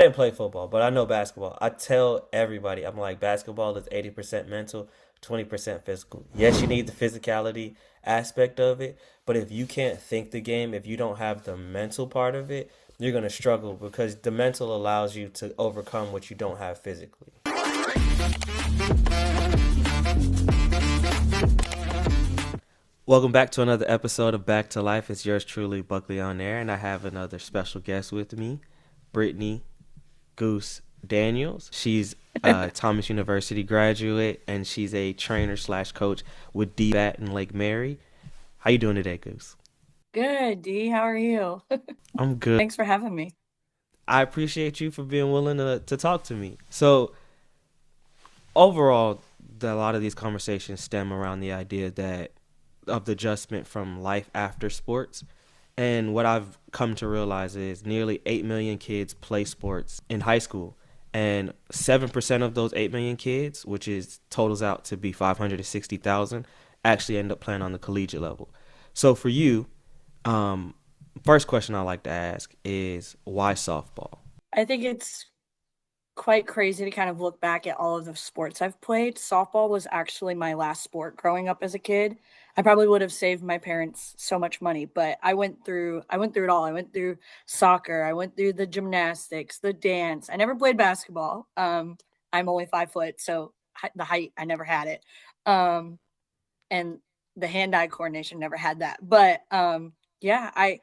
I didn't play football, but I know basketball. I tell everybody, I'm like, basketball is 80% mental, 20% physical. Yes, you need the physicality aspect of it, but if you can't think the game, if you don't have the mental part of it, you're going to struggle because the mental allows you to overcome what you don't have physically. Welcome back to another episode of Back to Life. It's yours truly, Buckley on Air, and I have another special guest with me, Brittany Goose Daniels. She's a Thomas University graduate, and she's a trainer slash coach with DBAT in Lake Mary. How you doing today, Goose? Good, Dee. How are you? I'm good. Thanks for having me. I appreciate you for being willing to talk to me. So overall, a lot of these conversations stem around the idea that of the adjustment from life after sports. And what I've come to realize is nearly 8 million kids play sports in high school. And 7% of those 8 million kids, which is totals out to be 560,000, actually end up playing on the collegiate level. So for you, um, first question I like to ask is why softball? I think it's quite crazy to kind of look back at all of the sports I've played. Softball was actually my last sport growing up as a kid. I probably would have saved my parents so much money, but I went through it all. I went through soccer, I went through the gymnastics, the dance. I never played basketball. I'm only 5 foot, so the height I never had it. Um, and the hand-eye coordination never had that. But yeah, I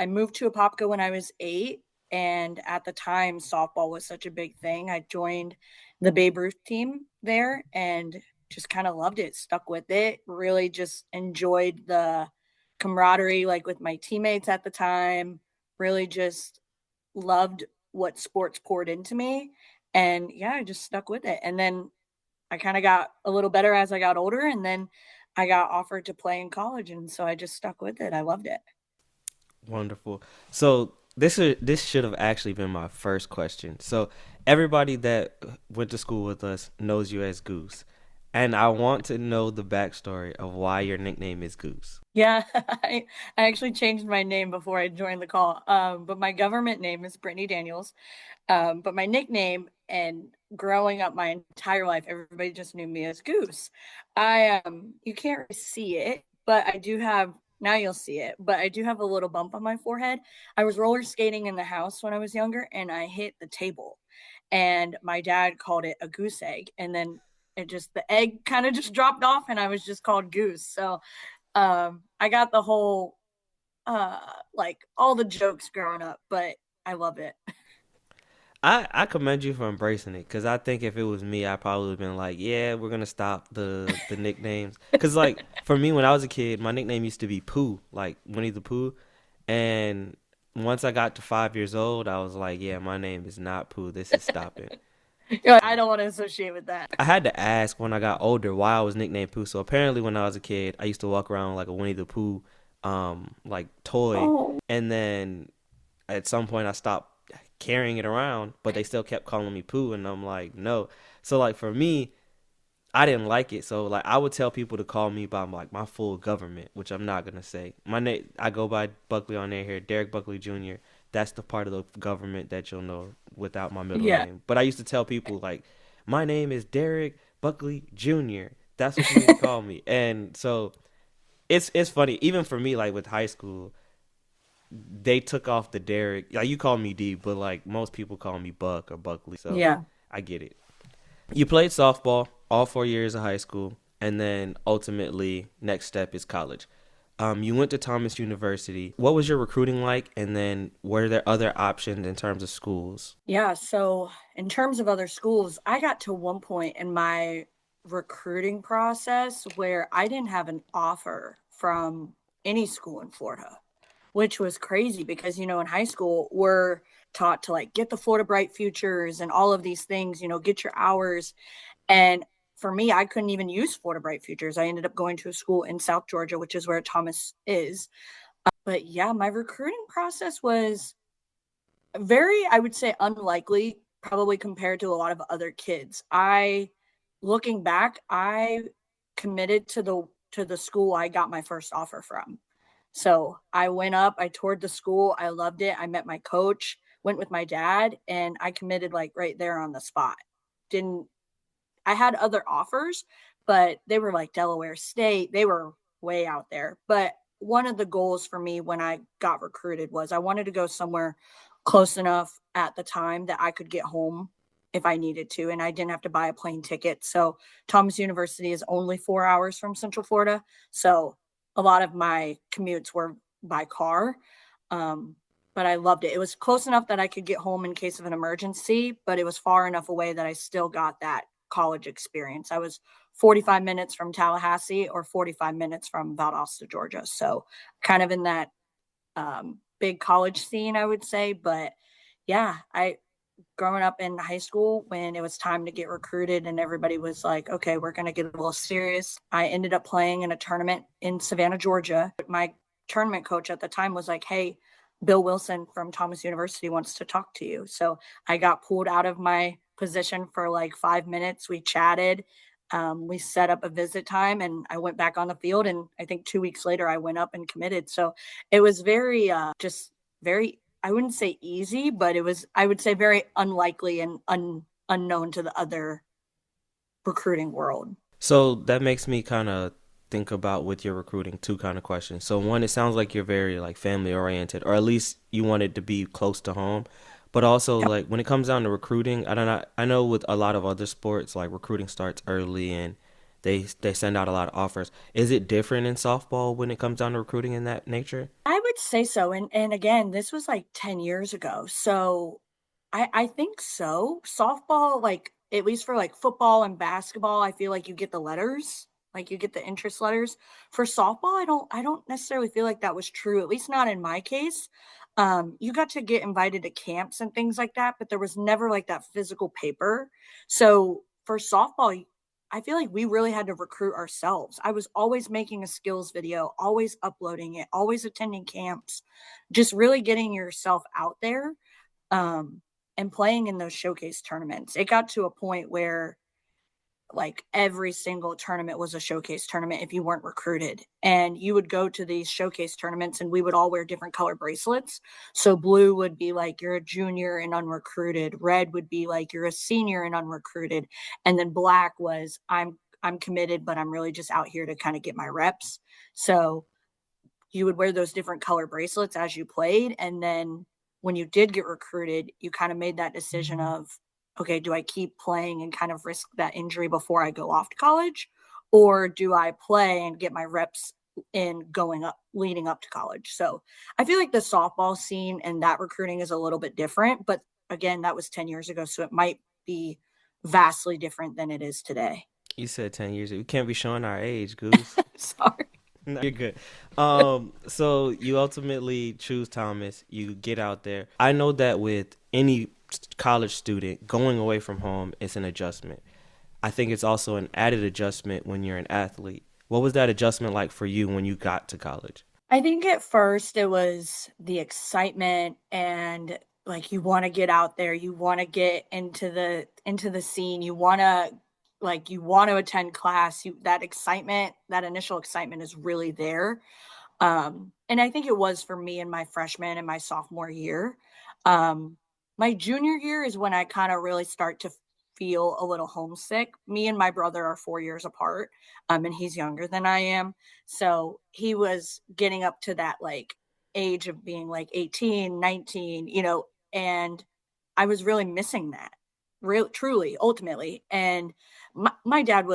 moved to Apopka when I was 8, and at the time softball was such a big thing. I joined the Babe Ruth team there and just kind of loved it, stuck with it, really just enjoyed the camaraderie like with my teammates at the time, really just loved what sports poured into me. And yeah, I just stuck with it. And then I kind of got a little better as I got older, and then I got offered to play in college, and so I just stuck with it. I loved it. Wonderful. So this should have actually been my first question. So everybody that went to school with us knows you as Goose, and I want to know the backstory of why your nickname is Goose. Yeah, I actually changed my name before I joined the call. But my government name is Brittany Daniels. But my nickname and growing up my entire life, everybody just knew me as Goose. You can't really see it, but I do have now you'll see it, but I do have a little bump on my forehead. I was roller skating in the house when I was younger and I hit the table. And my dad called it a goose egg. And then the egg kind of just dropped off and I was just called Goose. So I got the whole uh like all the jokes growing up, but I love it. I commend you for embracing it because I think if it was me, I probably would have been like, yeah, we're gonna stop the nicknames. Because like for me, when I was a kid, my nickname used to be Pooh, like Winnie the Pooh, and once I got to 5 years old, I was like, yeah, my name is not Pooh. This is stopping. I So don't want to associate with that. I had to ask when I got older why I was nicknamed Pooh. So apparently, when I was a kid, I used to walk around like a Winnie the Pooh, like toy, Oh, and then at some point I stopped carrying it around, but they still kept calling me Pooh, and I'm like, no. So like for me, I didn't like it. So like I would tell people to call me by like my full government, which I'm not gonna say. My name I go by Buckley on there here, Derek Buckley Jr. That's the part of the government that you'll know without my middle yeah. name. But I used to tell people like, my name is Derek Buckley Jr. That's what you need to call me. And so it's funny even for me like with high school they took off the Derek. Like you call me D, but like most people call me Buck or Buckley. So Yeah. I get it. You played softball all 4 years of high school, and then ultimately next step is college. You went to Thomas University. What was your recruiting like? And then were there other options in terms of schools? Yeah, so in terms of other schools, I got to one point in my recruiting process where I didn't have an offer from any school in Florida, which was crazy because, in high school, we're taught to like get the Florida Bright Futures and all of these things, get your hours. And for me, I couldn't even use Florida Bright Futures. I ended up going to a school in South Georgia, which is where Thomas is. But yeah, my recruiting process was very, I would say, unlikely, probably compared to a lot of other kids. Looking back, I committed to the school I got my first offer from. So I went up, I toured the school, I loved it. I met my coach, went with my dad, and I committed like right there on the spot. Didn't I had other offers, but they were like Delaware State. They were way out there. But one of the goals for me when I got recruited was I wanted to go somewhere close enough at the time that I could get home if I needed to, and I didn't have to buy a plane ticket. So Thomas University is only 4 hours from Central Florida. So a lot of my commutes were by car. Um, but I loved it. It was close enough that I could get home in case of an emergency, but it was far enough away that I still got that college experience. I was 45 minutes from Tallahassee or 45 minutes from Valdosta, Georgia. So kind of in that big college scene, I would say. But yeah, I growing up in high school when it was time to get recruited and everybody was like, okay, we're going to get a little serious. I ended up playing in a tournament in Savannah, Georgia. My tournament coach at the time was like, hey, Bill Wilson from Thomas University wants to talk to you. So I got pulled out of my position for like 5 minutes. We chatted. We set up a visit time and I went back on the field. And I think 2 weeks later, I went up and committed. So it was very, just very, I wouldn't say easy, but it was, I would say, very unlikely and unknown to the other recruiting world. So that makes me kind of think about with your recruiting two kind of questions. So one, it sounds like you're very like family oriented, or at least you want it to be close to home. But also Yep. like when it comes down to recruiting, I don't know. I know with a lot of other sports, like recruiting starts early and they send out a lot of offers. Is it different in softball when it comes down to recruiting in that nature? I would say so. And again, this was like 10 years ago. So I think so. Softball, like at least for like football and basketball, I feel like you get the letters, like you get the interest letters. For softball, I don't necessarily feel like that was true, at least not in my case. You got to get invited to camps and things like that, but there was never like that physical paper. So for softball, I feel like we really had to recruit ourselves. I was always making a skills video, always uploading it, always attending camps, just really getting yourself out there, um, and playing in those showcase tournaments. It got to a point where like every single tournament was a showcase tournament if you weren't recruited. And you would go to these showcase tournaments and we would all wear different color bracelets. So blue would be like you're a junior and unrecruited, red would be like you're a senior and unrecruited, and then black was I'm committed but I'm really just out here to kind of get my reps. So you would wear those different color bracelets as you played. And then when you did get recruited, you kind of made that decision of, okay, do I keep playing and kind of risk that injury before I go off to college? Or do I play and get my reps in going up, leading up to college? So I feel like the softball scene and that recruiting is a little bit different. But again, that was 10 years ago. So it might be vastly different than it is today. You said 10 years. We can't be showing our age, Goose. Sorry. No, you're good. So you ultimately choose Thomas. You get out there. I know that with any college student going away from home, it's an adjustment. I think it's also an added adjustment when you're an athlete. What was that adjustment like for you when you got to college? I think at first it was the excitement and like you want to get out there, you want to get into the scene, you want to attend class, that excitement, that initial excitement is really there. And I think it was for me in my freshman and my sophomore year. Um, my junior year is when I kind of really start to feel a little homesick. Me and my brother are 4 years apart, and he's younger than I am. So he was getting up to that like age of being like 18, 19, and I was really missing that, real, truly, ultimately. And my dad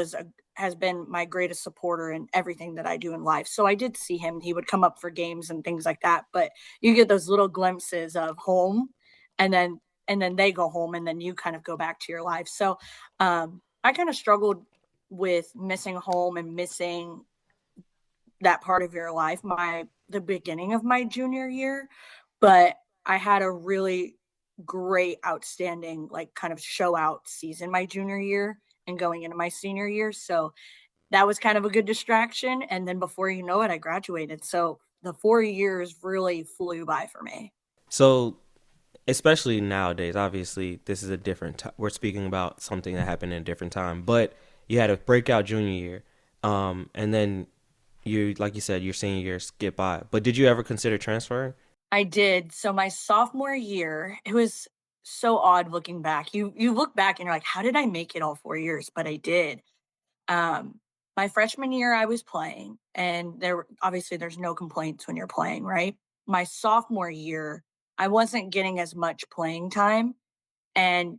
has been my greatest supporter in everything that I do in life. So I did see him. He would come up for games and things like that. But you get those little glimpses of home, and then they go home, and then you kind of go back to your life. So I kind of struggled with missing home and missing that part of your life the beginning of my junior year. But I had a really great, outstanding, like kind of show out season my junior year and going into my senior year. So that was kind of a good distraction. And then before you know it, I graduated. So the 4 years really flew by for me. So, especially nowadays, obviously, this is a different time. We're speaking about something that happened in a different time, but you had a breakout junior year. And then you, like you said, your senior year skip by. But did you ever consider transferring? I did. So my sophomore year, it was so odd looking back. You look back and you're like, how did I make it all 4 years? But I did. Um, my freshman year, I was playing, and obviously there's no complaints when you're playing, right? My sophomore year, I wasn't getting as much playing time, and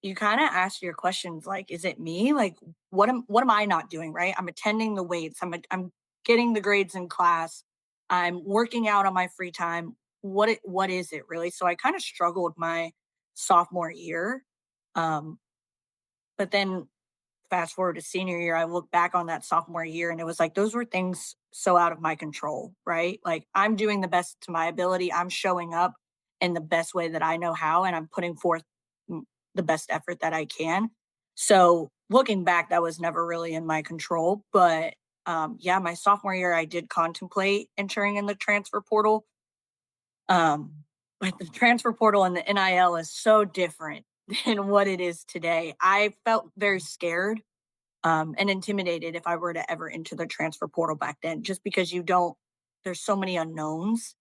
you kind of ask your questions like, is it me? Like, what am I not doing right? I'm attending the weights. I'm getting the grades in class. I'm working out on my free time. What is it really? So I kind of struggled my sophomore year. Um, but then fast forward to senior year, I look back on that sophomore year and it was like those were things so out of my control, right? Like I'm doing the best to my ability. I'm showing up in the best way that I know how, and I'm putting forth the best effort that I can. So looking back, that was never really in my control. But yeah, my sophomore year, I did contemplate entering in the transfer portal. Um, but the transfer portal and the NIL is so different than what it is today. I felt very scared and intimidated if I were to ever enter the transfer portal back then, just because there's so many unknowns.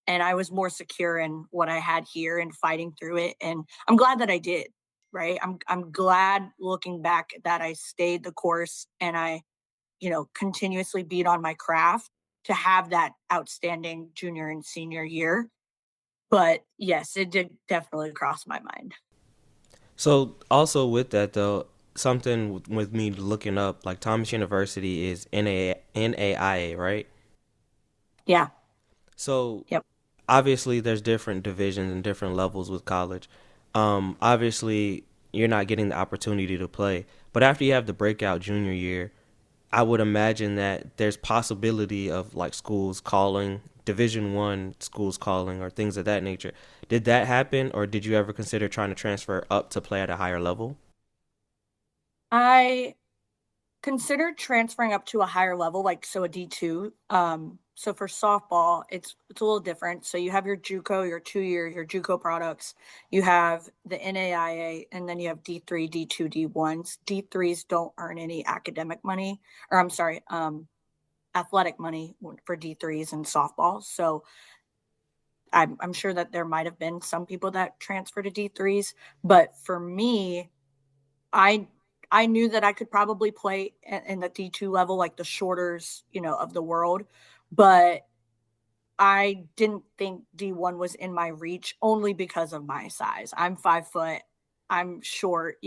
And I was more secure in what I had here and fighting through it. And I'm glad that I did, right? I'm glad looking back that I stayed the course and I, continuously beat on my craft to have that outstanding junior and senior year. But yes, it did definitely cross my mind. So also with that though, something with me looking up, like Thomas University is NAIA, right? Yeah. So Yep. obviously there's different divisions and different levels with college. Obviously you're not getting the opportunity to play, but after you have the breakout junior year, I would imagine that there's possibility of like schools calling, Division 1 schools calling, or things of that nature. Did that happen, or did you ever consider trying to transfer up to play at a higher level? I considered transferring up to a higher level, like so a D2. So for softball, it's a little different. So you have your JUCO, your 2 year, your JUCO products. You have the NAIA, and then you have D3, D2, D1s. D3s don't earn any academic money, or I'm sorry, athletic money for D3s and softball. So I'm sure that there might have been some people that transfer to D3s, but for me, I I knew that I could probably play in the D2 level, like the shorters, of the world, but I didn't think D1 was in my reach only because of my size. I'm 5 foot. I'm short.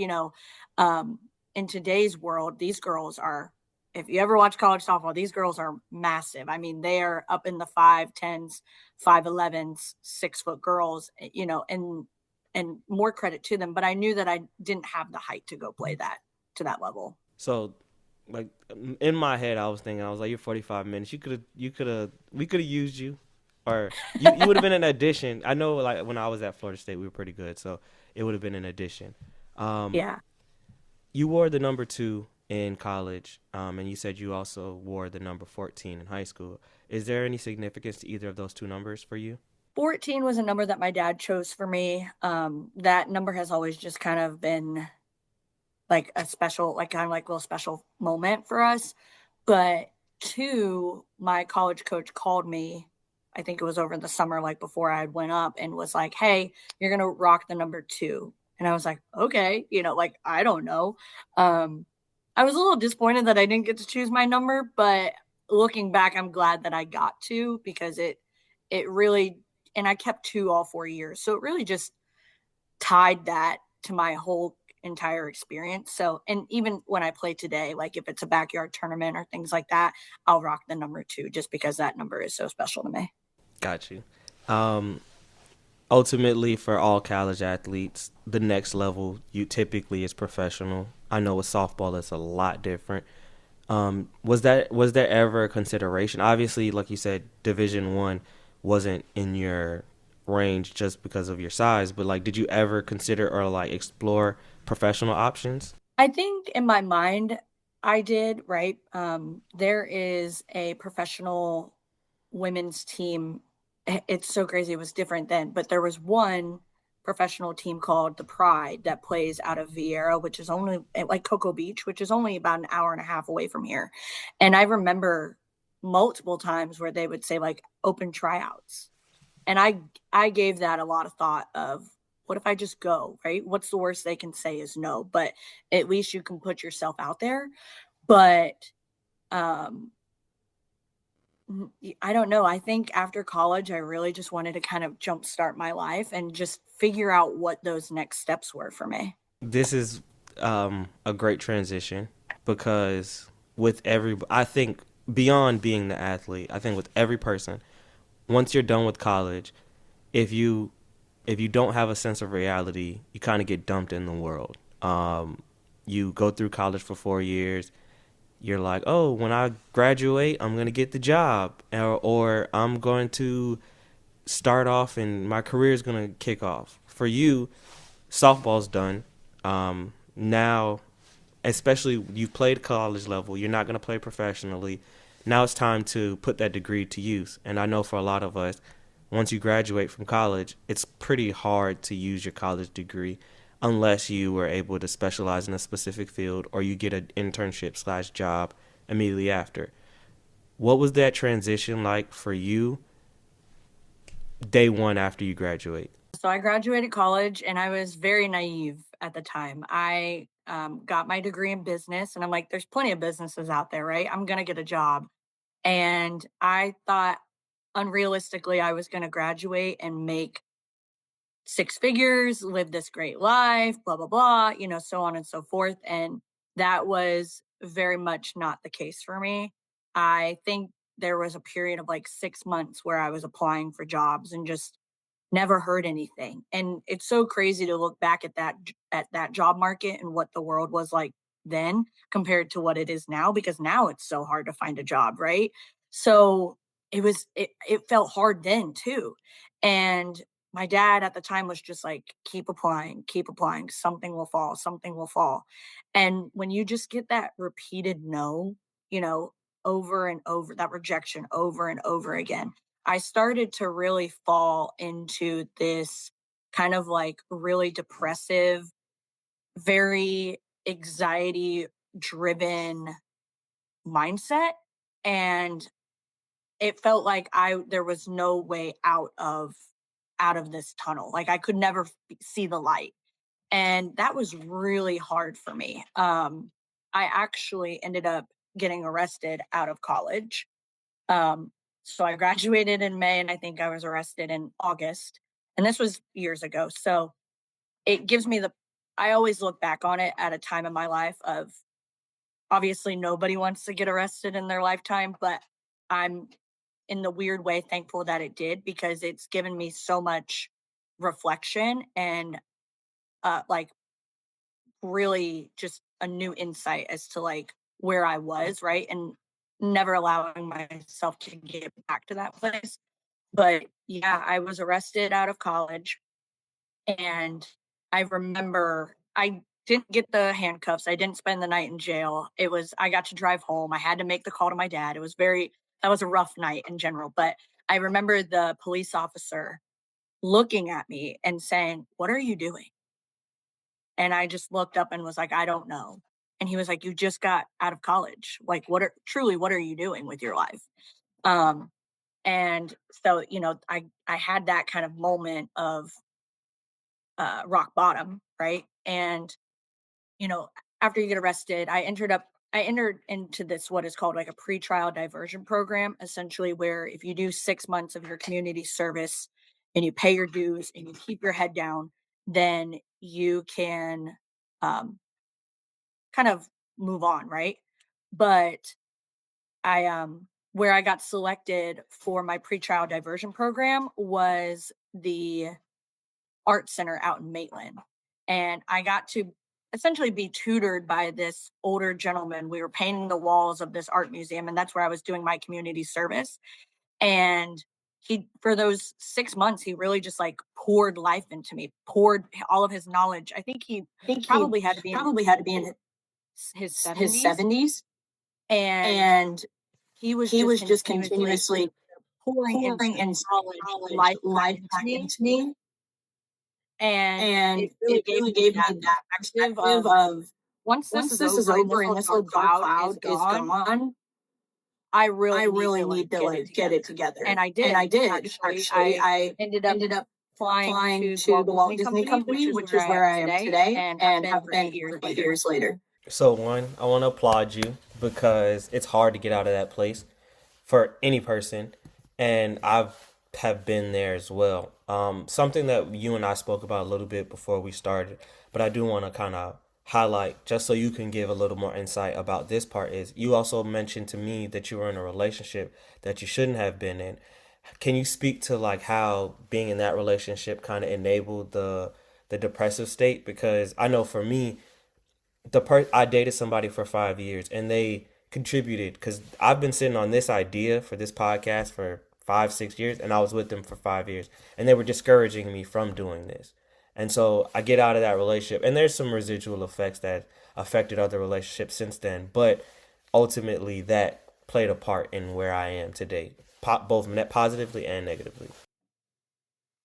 Um, in today's world, these girls are. If you ever watch college softball, these girls are massive. I mean, they are up in the 5'10s, 5'11s, 6 foot girls. And more credit to them. But I knew that I didn't have the height to go play that to that level. So, like in my head, I was thinking, I was like, you're 45 minutes. We could have used you, or you would have been an addition. I know, like when I was at Florida State, we were pretty good, so it would have been an addition. Um, Yeah. you wore the number 2 in college, and you said you also wore the number 14 in high school. Is there any significance to either of those two numbers for you? 14 was a number that my dad chose for me. That number has always just kind of been like a special, like kind of like a little special moment for us. But two, my college coach called me. I think it was over the summer, like before I went up, and was like, "Hey, you're gonna rock the number 2." And I was like, "Okay," like I don't know. Um, I was a little disappointed that I didn't get to choose my number, but looking back, I'm glad that I got to because it really, and I kept two all 4 years, so it really just tied that to my whole entire experience. So, and even when I play today, like if it's a backyard tournament or things like that, I'll rock the number 2 just because that number is so special to me. Got you. Um, Ultimately, for all college athletes, the next level you typically is professional. I know with softball, it's a lot different. Was there ever a consideration? Obviously, like you said, Division 1 wasn't in your range just because of your size, but like, did you ever consider or like explore professional options? I think in my mind, I did, right? There is a professional women's team. It's so crazy. It was different then, but there was one professional team called the Pride that plays out of Vieira, which is only like Cocoa Beach, which is only about an hour and a half away from here. And I remember multiple times where they would say like open tryouts. And I gave that a lot of thought of what if I just go, right? What's the worst they can say is no, but at least you can put yourself out there. But um I don't know. I think after college, I really just wanted to kind of jumpstart my life and just figure out what those next steps were for me. This is a great transition because with every, I think beyond being the athlete, I think with every person, once you're done with college, if you if you don't have a sense of reality, you kind of get dumped in the world. You go through college for 4 years. You're like, oh, when I graduate, I'm gonna get the job, or I'm going to start off and my career is gonna kick off. For you, softball's done. Now, especially you've played college level, you're not going to play professionally. Now it's time to put that degree to use. And I know for a lot of us, once you graduate from college, it's pretty hard to use your college degree unless you were able to specialize in a specific field or you get an internship slash job immediately after. What was that transition like for you day one after you graduate? So I graduated college and I was very naive at the time. I got my degree in business and I'm like, there's plenty of businesses out there, right? I'm going to get a job. And I thought unrealistically, I was going to graduate and make six figures, live this great life, blah, blah, blah, so on and so forth. And that was very much not the case for me. I think there was a period of like 6 months where I was applying for jobs and just never heard anything. And it's so crazy to look back at that job market and what the world was like then compared to what it is now, because now it's so hard to find a job, right? So it felt hard then too. And my dad at the time was just like, keep applying, something will fall, something will fall. And when you just get that repeated no, you know, over and over, that rejection over and over again, I started to really fall into this kind of like really depressive, very anxiety driven mindset. And it felt like there was no way out of this tunnel. Like I could never see the light. And that was really hard for me. I actually ended up getting arrested out of college. um, so I graduated in May and I think I was arrested in August. And this was years ago. So it gives me I always look back on it at a time in my life of obviously nobody wants to get arrested in their lifetime, but I'm in the weird way thankful that it did because it's given me so much reflection and like really just a new insight as to like where I was, right? And never allowing myself to get back to that place. But yeah, I was arrested out of college and I remember I didn't get the handcuffs. I didn't spend the night in jail. I got to drive home. I had to make the call to my dad. That was a rough night in general. But I remember the police officer looking at me and saying, "What are you doing?" And I just looked up and was like, "I don't know." And he was like, "You just got out of college. Like, what are you doing with your life?" Um, and so, I had that kind of moment of rock bottom, right? And you know, after you get arrested, I entered into this what is called like a pretrial diversion program, essentially where if you do 6 months of your community service and you pay your dues and you keep your head down, then you can um, kind of move on, right? But where I got selected for my pretrial diversion program was the art center out in Maitland. And I got to essentially be tutored by this older gentleman. We were painting the walls of this art museum, and that's where I was doing my community service. And for those 6 months, he really just like poured life into me, poured all of his knowledge. I think he I think he probably had to be in probably had to be in his his 70s. 70s, And and he was he just was just continuously continuously pouring in pouring in knowledge, knowledge, life back life into back me. into me. And And it really it gave really me gave me that that perspective perspective of of once this once is this is over and this over and little this dark little dark cloud is cloud is gone, gone, I I really need really to need like to get it like get it together. together. And I And I did did actually. actually. I I ended up ended up applying applying to the to Walt the Walt Disney Disney Company, which Company, is which where is I where am I am today today and have and been have for been 8 years for 8 years later. later. So one, I want to applaud you because it's hard to get out of that place for any person, and I've have been there as well. Something that you and I spoke about a little bit before we started, but I do want to kind of highlight just so you can give a little more insight about this part is you also mentioned to me that you were in a relationship that you shouldn't have been in. Can you speak to like how being in that relationship kind of enabled the depressive state? Because I know for me, I dated somebody for 5 years and they contributed because I've been sitting on this idea for this podcast for 5 6 years and I was with them for 5 years and they were discouraging me from doing this. And so I get out of that relationship and there's some residual effects that affected other relationships since then, but ultimately that played a part in where I am today, both positively and negatively.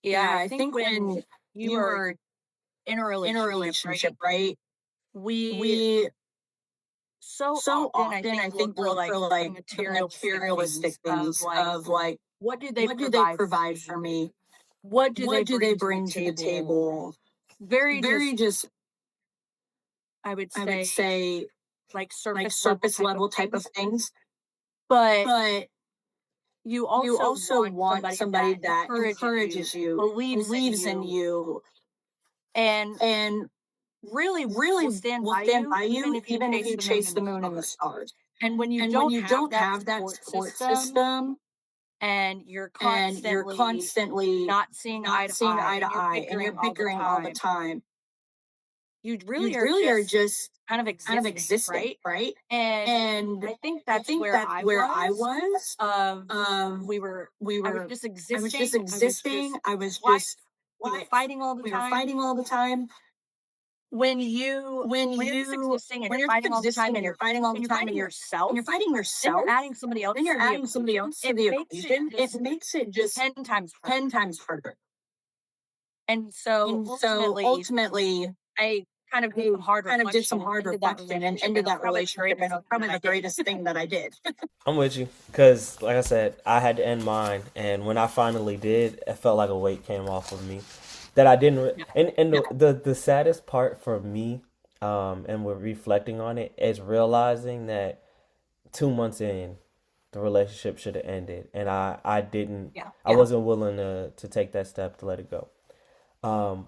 Yeah, Yeah, I I think think when when you you are are in a in a relationship, right? relationship, right? We We so so often I often think I look think for look like for the like the materialistic materialistic things of things like of like what do they what do they provide for provide for me? me? What do they What do they bring to the bring to the table? table? Very Very just just I would I would say say like like surface level surface type of level type of things. things. But But you you also also want want somebody that somebody that encourages you, encourages you, believes in believes in you, you, and and really will really stand will by stand you by even you if you even if chase you the moon chase and the the moon and the stars. stars. And when you And when don't you have don't that have that support support system system and you're and you're constantly constantly not seeing eye not to seeing eye eye and to you're eye and you're bickering all the bickering all the time, time, you you really are really are just just kind of kind of existing, existing, right? right? And And I think I that's think where that's I where I was. was. Of Um, we were we I was were, just I was just existing. I was existing. just I was why just, we were why fighting all the we were time. fighting all the time. When you When when you're just existing and when you're you're just fighting all the time existing and and you're fighting all the you're time fighting and you're yourself, fighting then you're yourself, adding somebody else then you're to the adding somebody equation. else to It the makes it equation. It just makes it just 10 times harder. 10 times harder. And so And so ultimately, ultimately, I kind of did some I hard kind of did some reflection and hard ended that reflection and relationship, ended and it was that probably the relationship, and greatest it was thing probably that I the did. greatest thing that I did. I'm with you because, like I said, I had to end mine, and when I finally did, it felt like a weight came off of me that I didn't. Yeah. And the saddest part for me, and we're reflecting on it, is realizing that 2 months in, the relationship should have ended, and I didn't. Yeah. I wasn't willing to take that step to let it go. Um,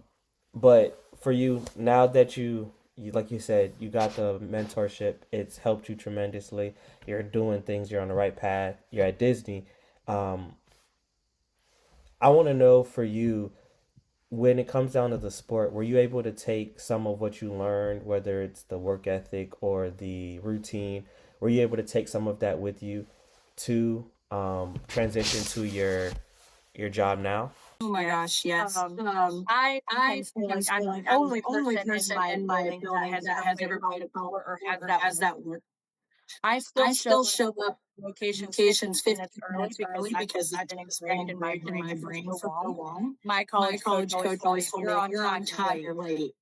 but for you, now that you like you said, you got the mentorship. It's helped you tremendously. You're doing things. You're on the right path. You're at Disney. Um, I want to know for you when it comes down to the sport, were you able to take some of what you learned, whether it's the work ethic or the routine, were you able to take some of that with you to transition to your job now? Oh my gosh, yes. I I sometimes feel like sometimes I'm feel the like I'm the only only person in person my in my building that building has that ever has played ever a played college a golf sport or has or that has work. that work. I still I show still up show up locations locations 15 minutes 15 early minutes because early that's because just it's been just been ingrained in my engraved in my brain for brain so for so long. long. My My college coach college always coach told me, always if told you're me, if on you're on time, you're time, you're late. late.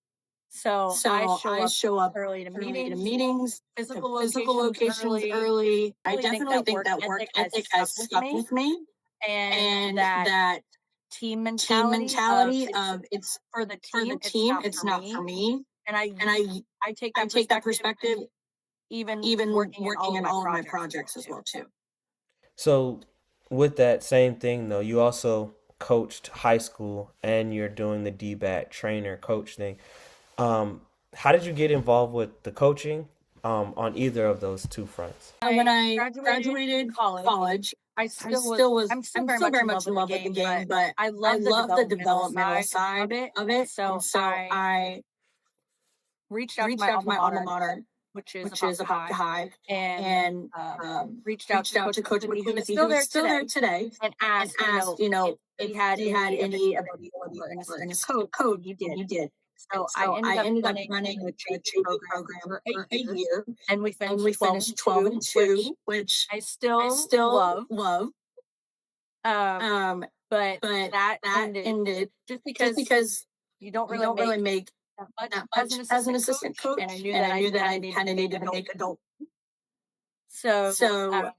So I So show I up show up early to early to meetings, meetings, to physical physical locations locations early. early. I I really think definitely that think work that work ethic has ethic has stuck with stuck me, with me, and and that that team team mentality of mentality it's of it's for the for the team, it's team, not for it's not for me. me. And And I take I that take that perspective perspective even even working in all working of in my all of my projects as well projects as too. well too. So, with that same thing though, you also coached high school and you're doing the DBAT trainer coach thing. Um, how did you get involved with the coaching on either of those two fronts? When I I graduated graduated college. college, I'm still I'm still very very much in much love in with the love with the game, but game, but I I love the love the developmental developmental side of side it. of And it. And so so I I reached out to reached my out to alma my alma mater, mater, which is which is Apopka Apopka High, High, and and reached out reached to out Coach to Coach McQuinney, who is McQuinney, still who is there still there today, today, and and asked, asked, if if he had he had any any availability availability for an for an assistant assistant coach, and coach, he and did. he did. So I So ended I up ended up running running the the JV JV program program for eight for a years, year, and we and finished we 12 finished and 12 2, and which 2, which I I still still love. love. Um, Um, but but that that ended ended just just because because you don't you really don't really make make that much that as an much as an assistant assistant coach, and I coach. knew And that I I knew that kind of I needed kind to of make needed to adult make adult So, So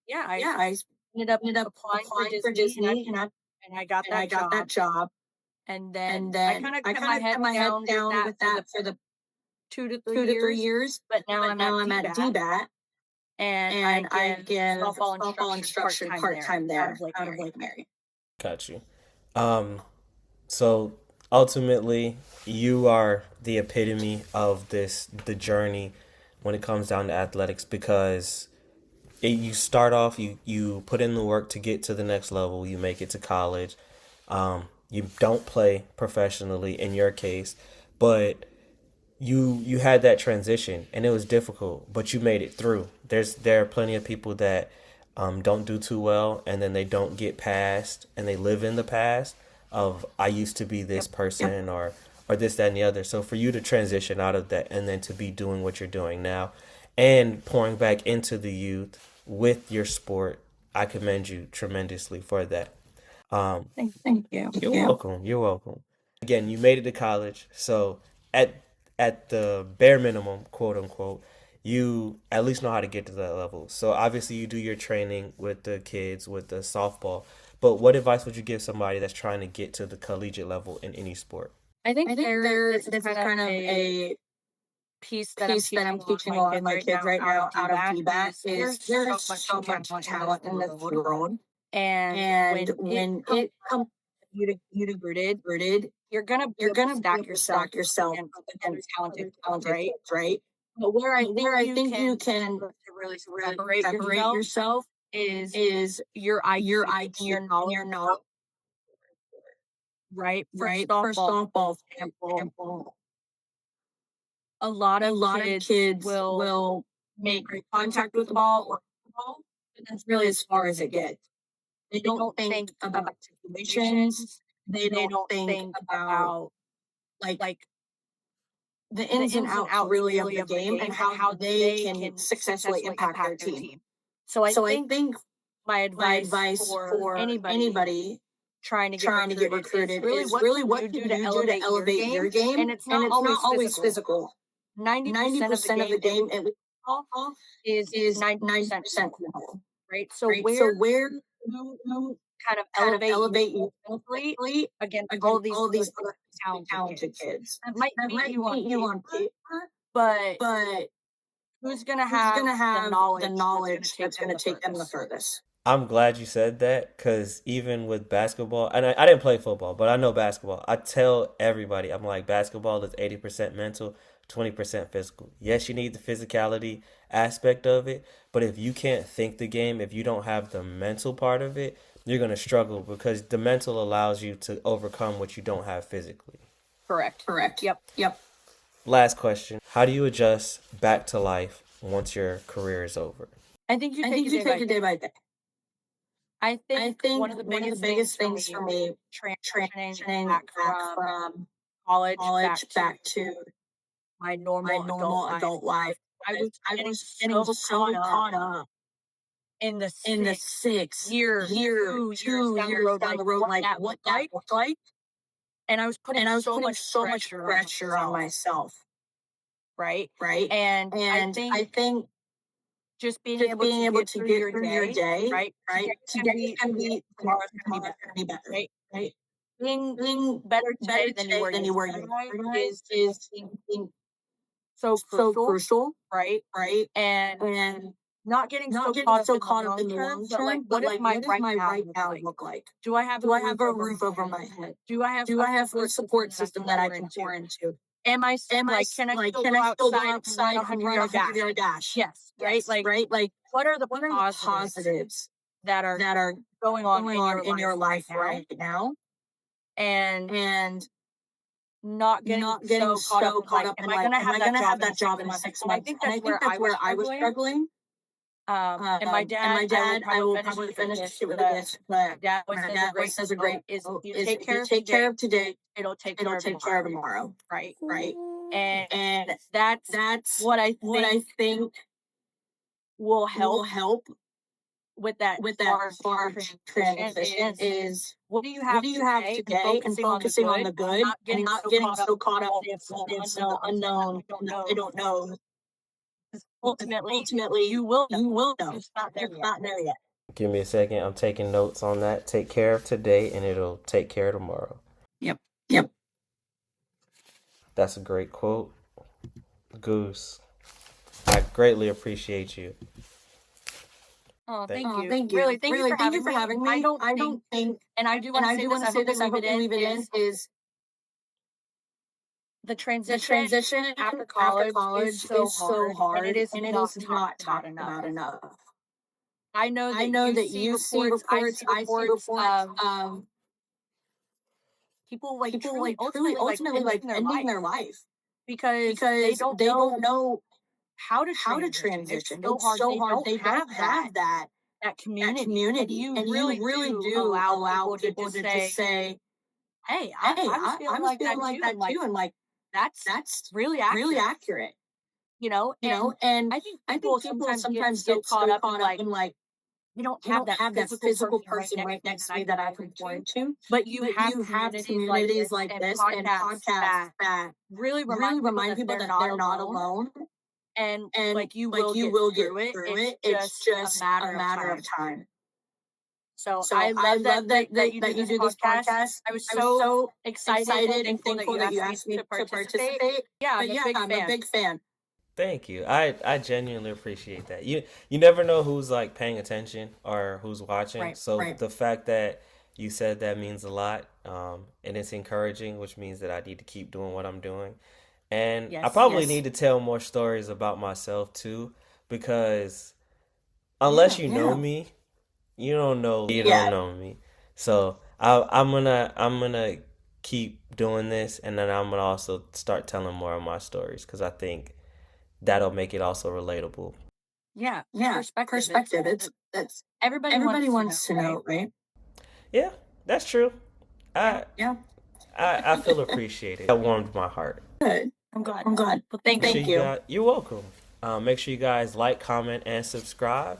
yeah, I yeah, I ended up ended up applying for applying for Disney, Disney, and I got and I that got that job. job. And And then I then kind of I kept kind my of head kept my head down with down that with for the that for the 2 to 3 2 to 3 years. years. But now But I'm now at I'm at DBAT, DBAT, and I and I give give softball softball instruction instruction part-time part time out there of Lake out of Mary. Lake Mary. Got you. Um, so ultimately, you are the epitome of the journey when it comes down to athletics because you start off, you put in the work to get to the next level, you make it to college. You don't play professionally in your case, but you had that transition and it was difficult, but you made it through. There are plenty of people that don't do too well and then they don't get past and they live in the past of I used to be this Yep. person or this, that, and the other. So for you to transition out of that and then to be doing what you're doing now and pouring back into the youth with your sport, I commend you tremendously for that. Um, Thank you. you're welcome. You're welcome. Again, you made it to college, so at at the bare minimum, quote unquote, you at least know how to get to that level. So obviously, you do your training with the kids with the softball. But what advice would you give somebody that's trying to get to the collegiate level in any sport? I think I think there this is this is kind of kind of a a piece piece that I'm teaching a lot of teaching a my lot of kids my right kids now right out of now out of DBAT DBAT is is there's there's so much so much talent in this talent in this world. world, And and when when it it comes comes to you to you get to recruited, rooted, you're gonna be you're able to gonna be stack able to yourself stack up yourself against up other against talented other kids, talented right? kids, right? But where I But where think I you think you can can start to really really separate separate yourself yourself is is your your IQ and IQ your and knowledge your knowledge, about, right? For right? For softball, for softball, for example, example, a lot a of lot of kids kids will will make make great contact contact with with the the ball, ball or or the ball, but that's really really as as far far as as it it gets. gets. They They don't don't think think about about situations. situations. They They don't don't think think about about like like the the ins and ins and outs outs really of really the of the game and game and how how they they can can successfully successfully impact their impact their team. team. So I So I think think my my advice advice for for anybody anybody trying to get trying to get recruited is recruited really is what really can what you do can to you do to elevate your elevate game? your game? And it's And not it's not always always physical. physical. 90% of the 90% of the game game at all least is is 90% 90% mental, mental, right? So right? So where where you kind of kind of elevate elevate you yourself mentally mentally against all against of these all of other these other talented talented kids. kids. That might That beat might you on beat you on paper, paper, but but who's going to who's have gonna the have the knowledge that's going to knowledge take that's them gonna the take them the furthest? furthest? I'm glad you said that because even with basketball, and I didn't play football, but I know basketball. I tell everybody, I'm like, basketball is 80% mental, 20% physical. Yes, you need the physicality aspect of it, but if you can't think the game, if you don't have the mental part of it, you're going to struggle because the mental allows you to overcome what you don't have physically. Correct. Correct. Yep. Yep. Last question. How do you adjust back to life once your career is over? I think you I take think it you day by take it day day. by day. I I think one think of the one of the biggest things biggest for things for me me transitioning transitioning back back from from college college back to back to my my normal adult normal life adult life I was was I getting was getting so caught so up caught up in the in the six six year, year 2 years two down the years road, down like the road what like that what looked that like. looked like, And I was putting and I was so putting much so much pressure on pressure on myself, myself, right? right? And I And I think think just being just able being to able get to through get your through your day, day, right? right? Today's gonna Today is be going to today, be today, tomorrow's gonna be tomorrow's better, going to be better, right? right? Being Being better better today than you today were than you were yesterday yesterday is is something something so so crucial, crucial, right? right? And And not getting not so getting caught up so in the caught up long in the term, long but like, term, but what does like, my what does right my now right look now like? look like? Do I have a Do I have roof a over roof my over head? my head? Do I have Do a I have a support system support that I system can that I pour can into? pour into? Am I can I still Can go I still go outside and run outside a and 100 run a yard 100-yard dash? dash? Yes, right? Yes, Like, right? Like, what are the what are the positives positives that are that are going on going in on your in life your right life now? right now? And And not getting not getting so caught up so in caught like, up am in I like, gonna am have I that gonna have job in that job 6 in months? 6 And I months? think And that's I think where that's I was where I was struggling. struggling. And my And my dad, dad, I will finish probably it with finish this, it with but this, but my dad always my says a dad always great says a quote great is quote if you is take if you care of take care today, of today, it'll take it'll care of take care of tomorrow, tomorrow, right? right? And And that's that's what I what I think think will will help help with that with that large large transition transition is is what do you what have do you have today and today and focusing on the focusing on good the and good not and getting not so getting caught up so caught up in the in the unknowns and the unknown we don't and that know. we don't know. 'Cause ultimately you will know. It's not there It's yet. not there yet. Give me a second. I'm taking notes on that. Take care of today, and it'll take care of tomorrow. Yep. Yep. That's a great quote. Goose, I greatly appreciate you. Oh, Thank thank you. Thank you. Really, thank you for Thank you for having me. having me. I don't think, and I do want to say this, I hope you leave it in, is the The transition transition after after college college is so is so hard, and it hard, is and it not is talked not about talked enough. about enough. I know I that know you that see you see reports, I see I see reports reports of of people like people truly, truly ultimately, like ultimately ending their ending life their life because they because don't they don't know know how to how to transition. It's transition. so It's hard. so They hard. don't They have don't have that that community, and community, you and you really really do do allow allow people to people just to just say, say, "Hey, "Hey, I was I feeling was like feeling that like too," that and like too," and like that's that's really really accurate, accurate, And And I think I think people people sometimes get sometimes so get caught so up in caught up like in like they don't they have don't that have that physical physical person right person next right to me next that to I me can that I pour can pour into. into. But you But have you have communities like communities this like and this and podcasts podcasts that that really really remind people remind that people they're that not they're not alone, alone, and and like you like will you get will get through it. through It's it. It's just a just a matter of matter of time. time. So So I I love love that you do that you this do this podcast. podcast. I was I was so so excited and excited and thankful that thankful you that you asked me asked me to to participate. participate. Yeah, I'm But a yeah, big I'm a fan. big fan. Thank you. I genuinely appreciate that. You never know who's like paying attention or who's watching. Right. So Right. the fact that you said that means a lot, and it's encouraging, which means that I need to keep doing what I'm doing. And I Yes. probably Yes. need to tell more stories about myself too, because unless you know Yeah. me, you don't know Yeah. me. So I'm gonna keep doing this, and then I'm gonna also start telling more of my stories because I think that'll make it also relatable. Yeah. Yeah. Perspective. Perspective. It's that's Everybody everybody wants to know, wants to right? know, right? Yeah, that's true. Yeah. I Yeah. I feel appreciated. That warmed my heart. Good. I'm glad. I'm glad. Well, thank Make you. sure you guys, you're welcome. Make sure you guys like, comment, and subscribe.